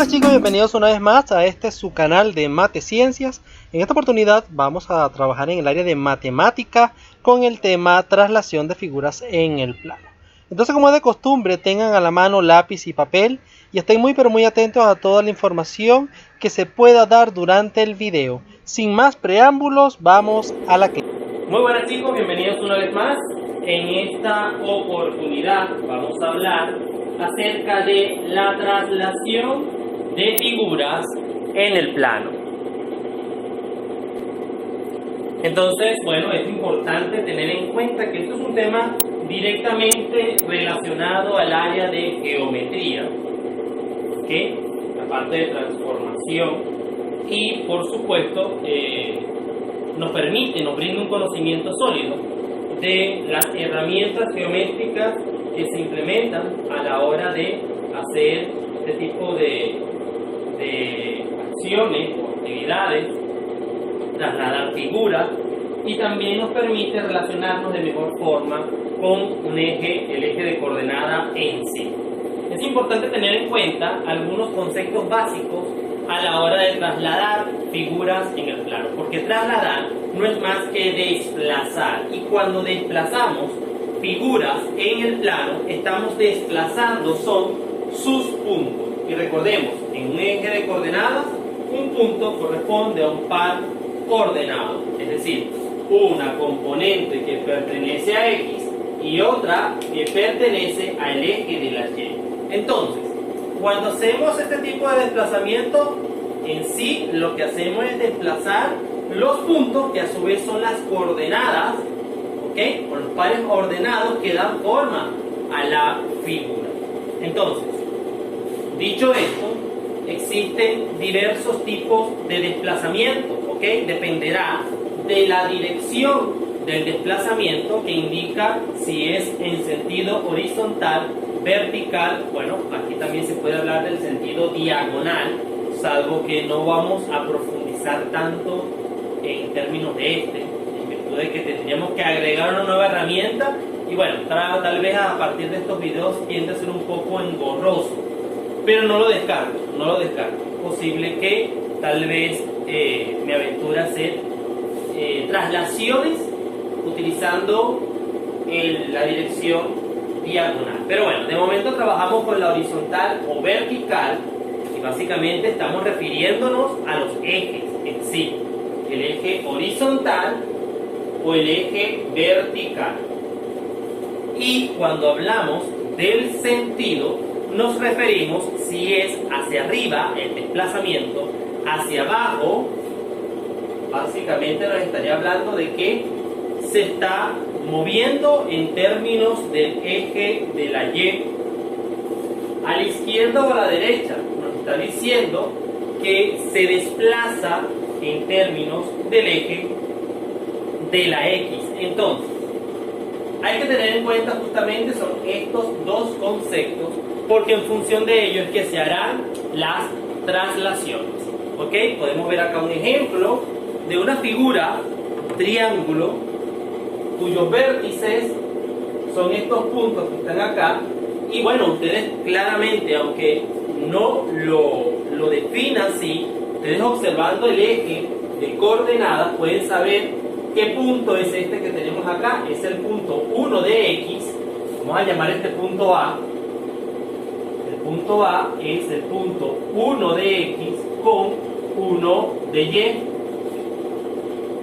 Hola chicos, bienvenidos una vez más a este su canal de Mate Ciencias. En esta oportunidad vamos a trabajar en el área de matemática con el tema traslación de figuras en el plano. Entonces, como es de costumbre, tengan a la mano lápiz y papel y estén muy atentos a toda la información que se pueda dar durante el video. Sin más preámbulos, vamos a la clase. Muy buenas chicos, bienvenidos una vez más. En esta oportunidad vamos a hablar acerca de la traslación de figuras en el plano. Entonces, bueno, es importante tener en cuenta que esto es un tema directamente relacionado al área de geometría, que la parte de transformación y por supuesto nos brinda un conocimiento sólido de las herramientas geométricas que se implementan a la hora de hacer este tipo de acciones o actividades, trasladar figuras, y también nos permite relacionarnos de mejor forma con el eje de coordenada en sí. Es importante tener en cuenta algunos conceptos básicos a la hora de trasladar figuras en el plano, porque trasladar no es más que desplazar, y cuando desplazamos figuras en el plano estamos desplazando son sus puntos, y recordemos, en un eje de coordenadas un punto corresponde a un par ordenado, es decir, una componente que pertenece a X y otra que pertenece al eje de la Y. Entonces, cuando hacemos este tipo de desplazamiento, en sí lo que hacemos es desplazar los puntos que a su vez son las coordenadas, ¿ok? O los pares ordenados que dan forma a la figura. Entonces, dicho esto, existen diversos tipos de desplazamiento, ¿ok? Dependerá de la dirección del desplazamiento, que indica si es en sentido horizontal, vertical. Bueno, aquí también se puede hablar del sentido diagonal, salvo que no vamos a profundizar tanto en términos de en virtud de que tendríamos que agregar una nueva herramienta, y bueno, tal vez a partir de estos videos tiende a ser un poco engorroso, pero no lo descarto. Es posible que tal vez me aventure a hacer traslaciones utilizando la dirección diagonal. Pero bueno, de momento trabajamos con la horizontal o vertical, y básicamente estamos refiriéndonos a los ejes en sí, el eje horizontal o el eje vertical. Y cuando hablamos del sentido, nos referimos si es hacia arriba el desplazamiento, hacia abajo, básicamente nos estaría hablando de que se está moviendo en términos del eje de la Y. A la izquierda o a la derecha nos está diciendo que se desplaza en términos del eje de la X. Entonces, hay que tener en cuenta justamente son estos dos conceptos, porque en función de ello es que se harán las traslaciones. ¿Ok? Podemos ver acá un ejemplo de una figura triángulo cuyos vértices son estos puntos que están acá, y bueno, ustedes claramente, aunque no lo definan así, ustedes observando el eje de coordenadas pueden saber qué punto es este que tenemos acá. Es el punto 1 de X, vamos a llamar este punto A. El punto A es el punto 1 de X con 1 de Y.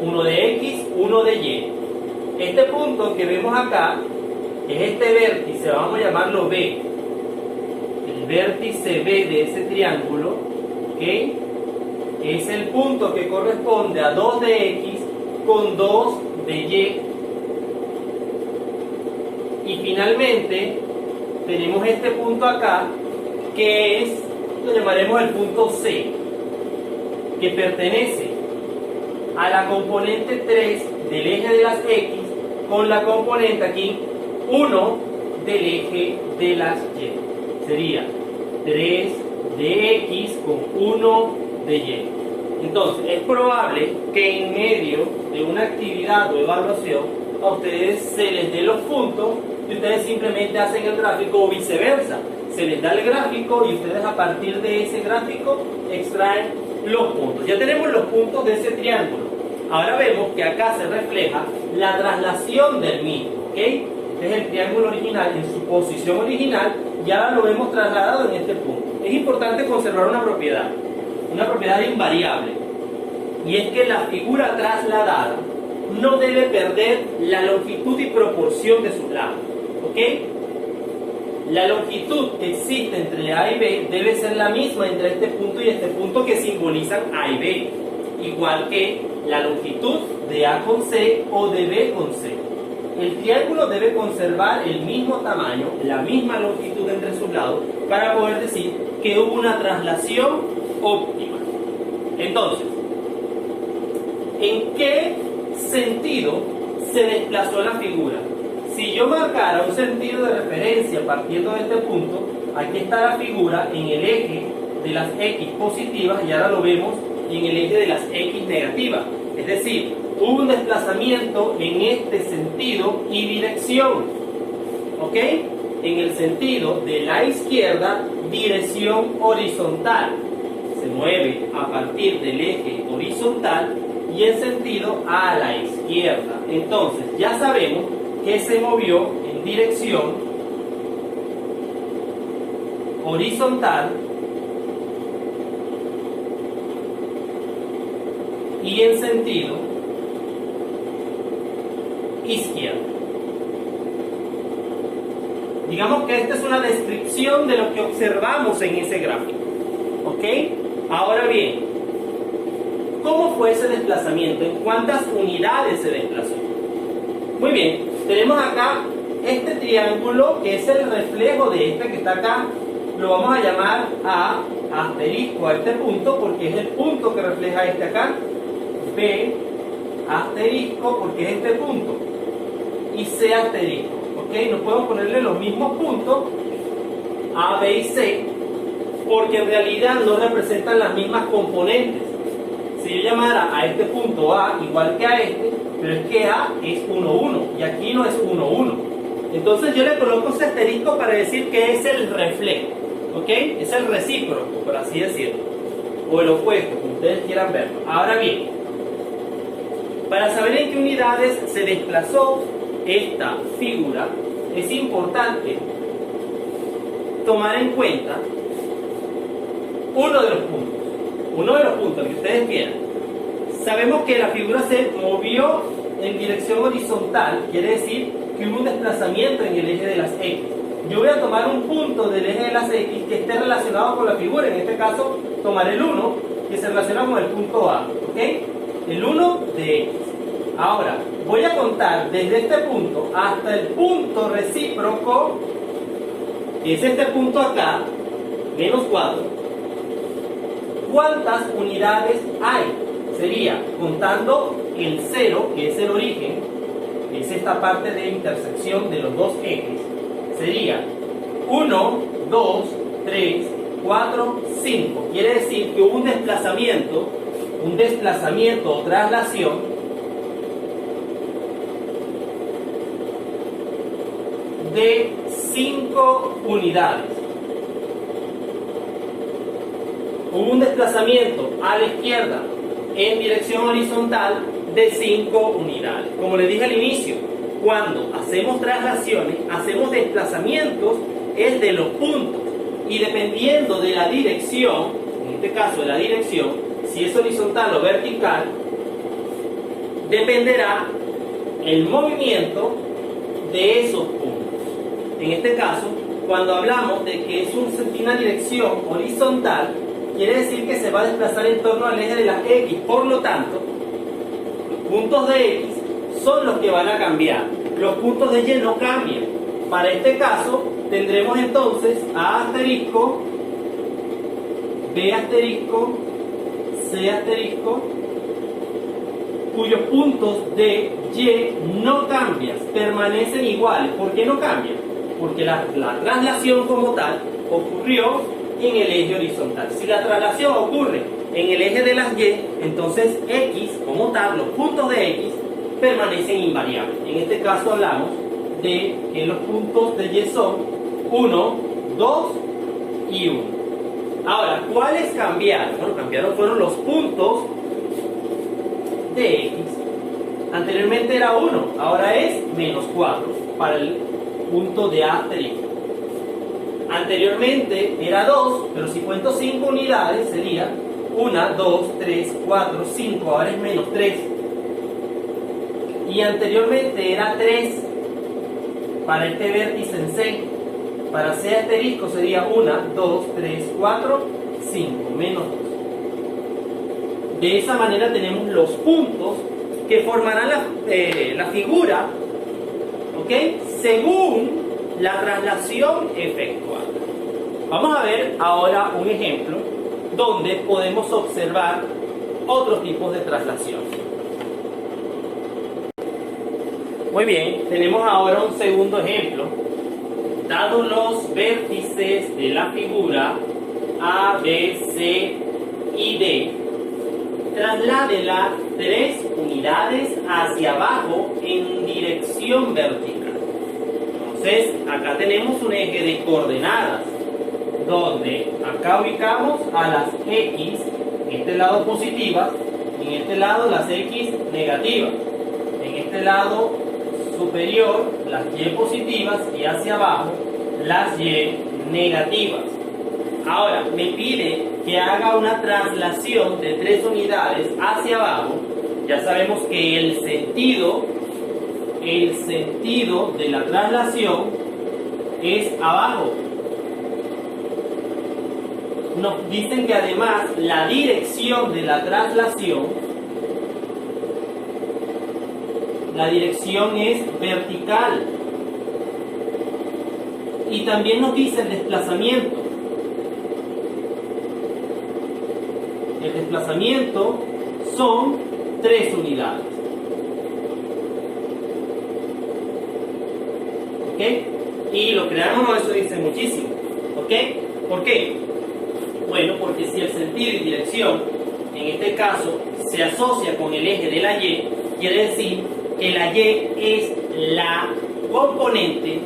1 de X, 1 de Y. Este punto que vemos acá es este vértice, vamos a llamarlo B. El vértice B de ese triángulo, ¿ok? Es el punto que corresponde a 2 de X con 2 de Y. Y finalmente tenemos este punto acá, que es, lo llamaremos el punto C, que pertenece a la componente 3 del eje de las X con la componente aquí 1 del eje de las Y. Sería 3 de X con 1 de Y. Entonces, es probable que en medio de una actividad o evaluación a ustedes se les dé los puntos y ustedes simplemente hacen el gráfico, o viceversa. se les da el gráfico y ustedes a partir de ese gráfico extraen los puntos. Ya tenemos los puntos de ese triángulo. Ahora vemos que acá se refleja la traslación del mismo, ¿ok? Este es el triángulo original en su posición original y ahora lo vemos trasladado en este punto. Es importante conservar una propiedad invariable, y es que la figura trasladada no debe perder la longitud y proporción de sus lados, ¿ok? La longitud que existe entre A y B debe ser la misma entre este punto y este punto que simbolizan A y B, igual que la longitud de A con C o de B con C. El triángulo debe conservar el mismo tamaño, la misma longitud entre sus lados, para poder decir que hubo una traslación óptima. Entonces, ¿en qué sentido se desplazó la figura? Si yo marcara un sentido de referencia partiendo de este punto, aquí está la figura en el eje de las X positivas y ahora lo vemos en el eje de las X negativas. Es decir, hubo un desplazamiento en este sentido y dirección, ¿ok? En el sentido de la izquierda, dirección horizontal. Se mueve a partir del eje horizontal y en sentido a la izquierda. Entonces, ya sabemos que se movió en dirección horizontal y en sentido izquierdo. Digamos que esta es una descripción de lo que observamos en ese gráfico, ¿ok? Ahora bien, ¿cómo fue ese desplazamiento? ¿En cuántas unidades se desplazó? Muy bien, tenemos acá este triángulo que es el reflejo de este que está acá. Lo vamos a llamar A asterisco a este punto porque es el punto que refleja este acá. B asterisco porque es este punto. Y C asterisco, ¿ok? No podemos ponerle los mismos puntos A, B y C porque en realidad no representan las mismas componentes. Si yo llamara a este punto A igual que a este, pero es que A es 1, 1 y aquí no es 1, 1. Entonces yo le coloco ese asterisco para decir que es el reflejo, ¿ok? Es el recíproco, por así decirlo, o el opuesto, como ustedes quieran verlo. Ahora bien, para saber en qué unidades se desplazó esta figura, es importante tomar en cuenta uno de los puntos que ustedes quieran. Sabemos que la figura se movió en dirección horizontal, quiere decir que hubo un desplazamiento en el eje de las X. Yo voy a tomar un punto del eje de las X que esté relacionado con la figura, en este caso tomaré el 1 que se relaciona con el punto A, ¿ok? El 1 de X. Ahora, voy a contar desde este punto hasta el punto recíproco, que es este punto acá, menos 4. ¿Cuántas unidades hay? Sería, contando el 0, que es el origen, que es esta parte de intersección de los dos ejes, sería 1, 2, 3, 4, 5. Quiere decir que hubo un desplazamiento o traslación de 5 unidades. Hubo un desplazamiento a la izquierda en dirección horizontal de 5 unidades. Como les dije al inicio, cuando hacemos traslaciones, hacemos desplazamientos es de los puntos y dependiendo de la dirección, en este caso de la dirección, si es horizontal o vertical, dependerá el movimiento de esos puntos. En este caso, cuando hablamos de que es una dirección horizontal, quiere decir que se va a desplazar en torno al eje de las X. Por lo tanto, los puntos de X son los que van a cambiar. Los puntos de Y no cambian. Para este caso, tendremos entonces A asterisco, B asterisco, C asterisco, cuyos puntos de Y no cambian, permanecen iguales. ¿Por qué no cambian? Porque la traslación como tal ocurrió en el eje horizontal. Si la traslación ocurre en el eje de las Y, entonces X como tal, los puntos de X permanecen invariables. En este caso hablamos de que los puntos de Y son 1, 2 y 1. Ahora, ¿cuáles cambiaron? Bueno, cambiaron fueron los puntos de x. Anteriormente era 1, ahora es menos 4 para el punto de asterisco. Anteriormente era 2, pero si cuento 5 unidades sería 1, 2, 3, 4, 5, ahora es menos 3. Y anteriormente era 3 para este vértice en C. Para C asterisco sería 1, 2, 3, 4, 5, menos 2. De esa manera tenemos los puntos que formarán la figura, ¿ok? Según la traslación efectuada. Vamos a ver ahora un ejemplo donde podemos observar otros tipos de traslación. Muy bien, tenemos ahora un segundo ejemplo. Dados los vértices de la figura A, B, C y D, trasládela 3 unidades hacia abajo en dirección vertical. Entonces, acá tenemos un eje de coordenadas, donde acá ubicamos a las X, en este lado positivas, y en este lado las X negativas. En este lado superior, las Y positivas, y hacia abajo, las Y negativas. Ahora, me pide que haga una traslación de 3 unidades hacia abajo. Ya sabemos que el sentido de la traslación es abajo. Nos dicen que además la dirección de la traslación, es vertical. Y también nos dice el desplazamiento. El desplazamiento son 3 unidades. ¿Ok? Y lo creamos, eso dice muchísimo. ¿Ok? ¿Por qué? Bueno, porque si el sentido y dirección, en este caso, se asocia con el eje de la Y, quiere decir que la Y es la componente,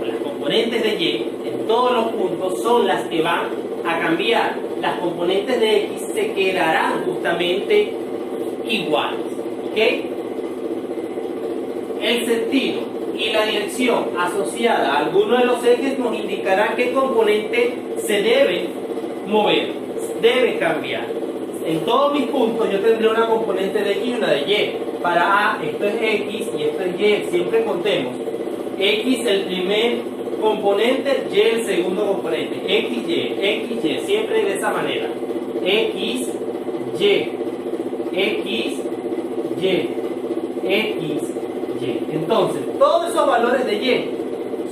o las componentes de Y en todos los puntos son las que van a cambiar. Las componentes de X se quedarán justamente iguales. ¿Ok? El sentido y la dirección asociada a alguno de los ejes nos indicará qué componente se debe mover, debe cambiar. En todos mis puntos yo tendré una componente de X y una de Y. Para A esto es X y esto es Y. Siempre contemos. X el primer componente, Y el segundo componente. X, Y, siempre de esa manera. X, Y, X, Y, X, Y. Entonces, todos esos valores de Y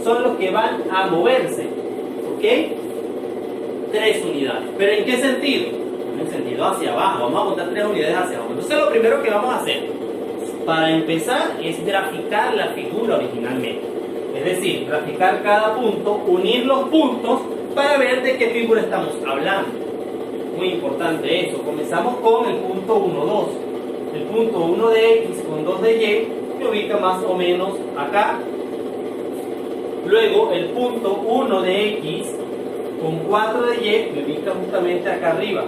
son los que van a moverse. ¿Ok? 3 unidades. ¿Pero en qué sentido? En el sentido hacia abajo. Vamos a botar 3 unidades hacia abajo. Entonces, lo primero que vamos a hacer, para empezar, es graficar la figura originalmente. Es decir, graficar cada punto, unir los puntos para ver de qué figura estamos hablando. Muy importante eso. Comenzamos con el punto 1, 2. El punto 1 de X con 2 de Y se ubica más o menos acá. Luego el punto 1 de X con 4 de Y me ubica justamente acá arriba.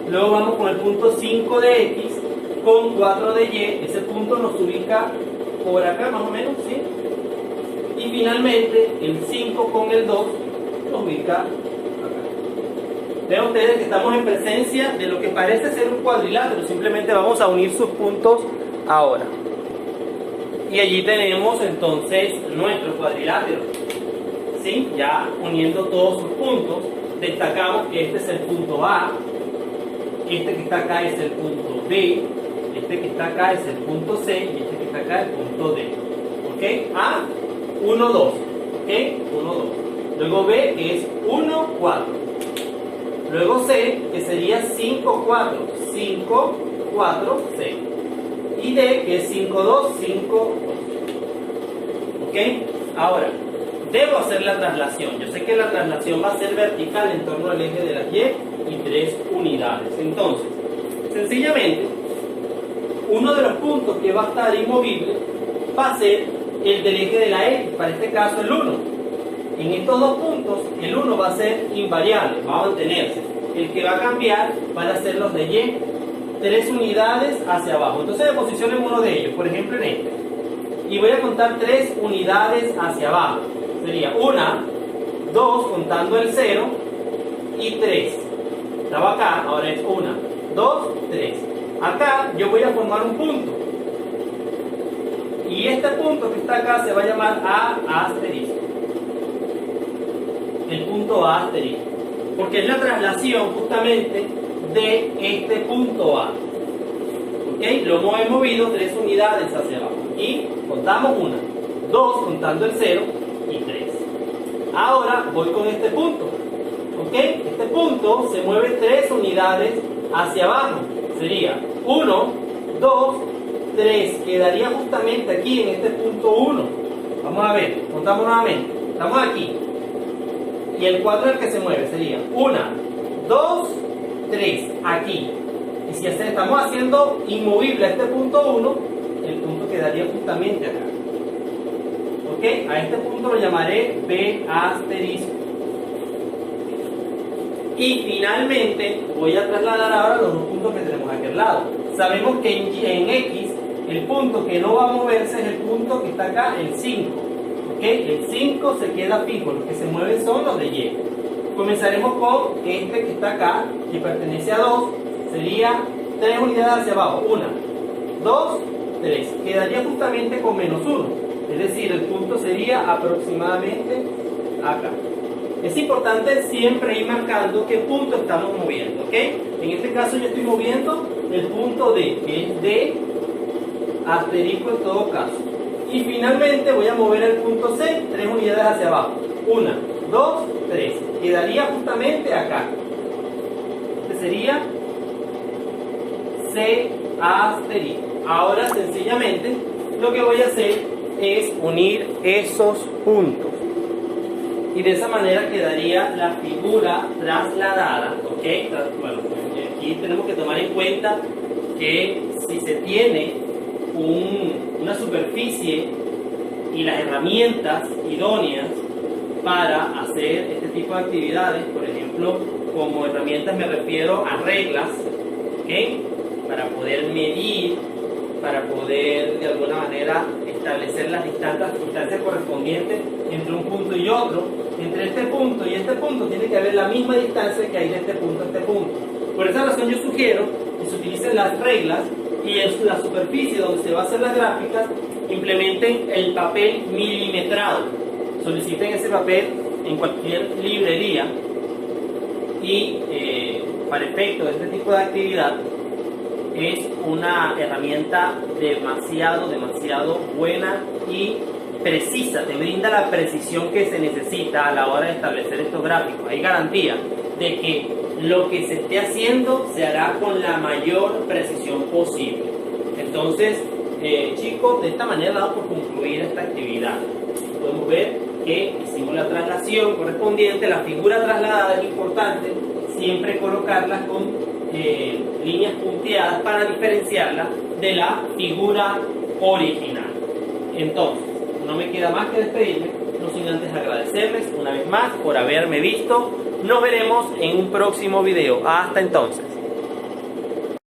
Luego vamos con el punto 5 de X con 4 de Y. Ese punto nos ubica por acá más o menos, ¿sí? Y finalmente el 5 con el 2 nos ubica acá. Vean ustedes que estamos en presencia de lo que parece ser un cuadrilátero. Simplemente vamos a unir sus puntos ahora. Y allí tenemos entonces nuestro cuadrilátero. ¿Sí? Ya uniendo todos sus puntos, destacamos que este es el punto A, este que está acá es el punto B, este que está acá es el punto C y este que está acá es el punto D. ¿Ok? A, 1, 2. ¿Ok? 1, 2. Luego B, que es 1, 4. Luego C, que sería 5, 4. 5, 4, 6. Y D, que es 5, 2, 5, 2. ¿Ok? Ahora, debo hacer la traslación. Yo sé que la traslación va a ser vertical en torno al eje de las Y y 3 unidades. Entonces, sencillamente, uno de los puntos que va a estar inmovible va a ser el del eje de la X, para este caso el 1. En estos dos puntos, el 1 va a ser invariable, va a mantenerse. El que va a cambiar van a ser los de Y, 3 unidades hacia abajo. Entonces me posiciono en uno de ellos, por ejemplo en este. Y voy a contar 3 unidades hacia abajo. Sería 1, 2, contando el 0, y 3. Estaba acá, ahora es 1, 2, 3. Acá yo voy a formar un punto. Y este punto que está acá se va a llamar A asterisco. El punto A asterisco. Porque es la traslación justamente de este punto A. ¿Ok? Lo hemos movido 3 unidades hacia abajo. Y contamos 1, 2 contando el 0 y 3. Ahora voy con este punto. ¿Ok? Este punto se mueve 3 unidades hacia abajo. Sería 1, 2, 3. Quedaría justamente aquí en este punto 1. Vamos a ver, contamos nuevamente. Estamos aquí. Y el 4 es el que se mueve. Sería 1, 2, 3. Aquí. Y si estamos haciendo inmovible a este punto 1, el punto quedaría justamente acá. ¿Ok? A este punto lo llamaré B asterisco. Y finalmente voy a trasladar ahora los dos puntos que tenemos aquí al lado. Sabemos que en X el punto que no va a moverse es el punto que está acá, el 5. ¿Ok? El 5 se queda fijo, los que se mueven son los de Y. Comenzaremos con este que está acá, que pertenece a 2, sería 3 unidades hacia abajo. 1, 2, 3. Quedaría justamente con menos 1. Es decir, el punto sería aproximadamente acá. Es importante siempre ir marcando qué punto estamos moviendo, ¿ok? En este caso yo estoy moviendo el punto D, que es D asterisco en todo caso. Y finalmente voy a mover el punto C, 3 unidades hacia abajo. 1, 2, 3. Quedaría justamente acá. Este sería C asterisco. Ahora sencillamente lo que voy a hacer es unir esos puntos. Y de esa manera quedaría la figura trasladada, ¿ok? Bueno, aquí tenemos que tomar en cuenta que si se tiene una superficie y las herramientas idóneas para hacer este tipo de actividades, por ejemplo, como herramientas me refiero a reglas, ¿ok? Para poder medir, para poder de alguna manera establecer las distancias correspondientes entre un punto y otro. Entre este punto y este punto tiene que haber la misma distancia que hay de este punto a este punto. Por esa razón yo sugiero que se utilicen las reglas y en la superficie donde se va a hacer las gráficas implementen el papel milimetrado. Soliciten ese papel en cualquier librería y para efecto de este tipo de actividad es una herramienta demasiado buena y precisa, te brinda la precisión que se necesita a la hora de establecer estos gráficos. Hay garantía de que lo que se esté haciendo se hará con la mayor precisión posible. Entonces, chicos, de esta manera damos por concluir esta actividad. Podemos ver que hicimos la traslación correspondiente. La figura trasladada es importante siempre colocarla con líneas punteadas para diferenciarla de la figura original. Entonces, no me queda más que despedirme, no sin antes agradecerles una vez más por haberme visto. Nos veremos en un próximo video. Hasta entonces.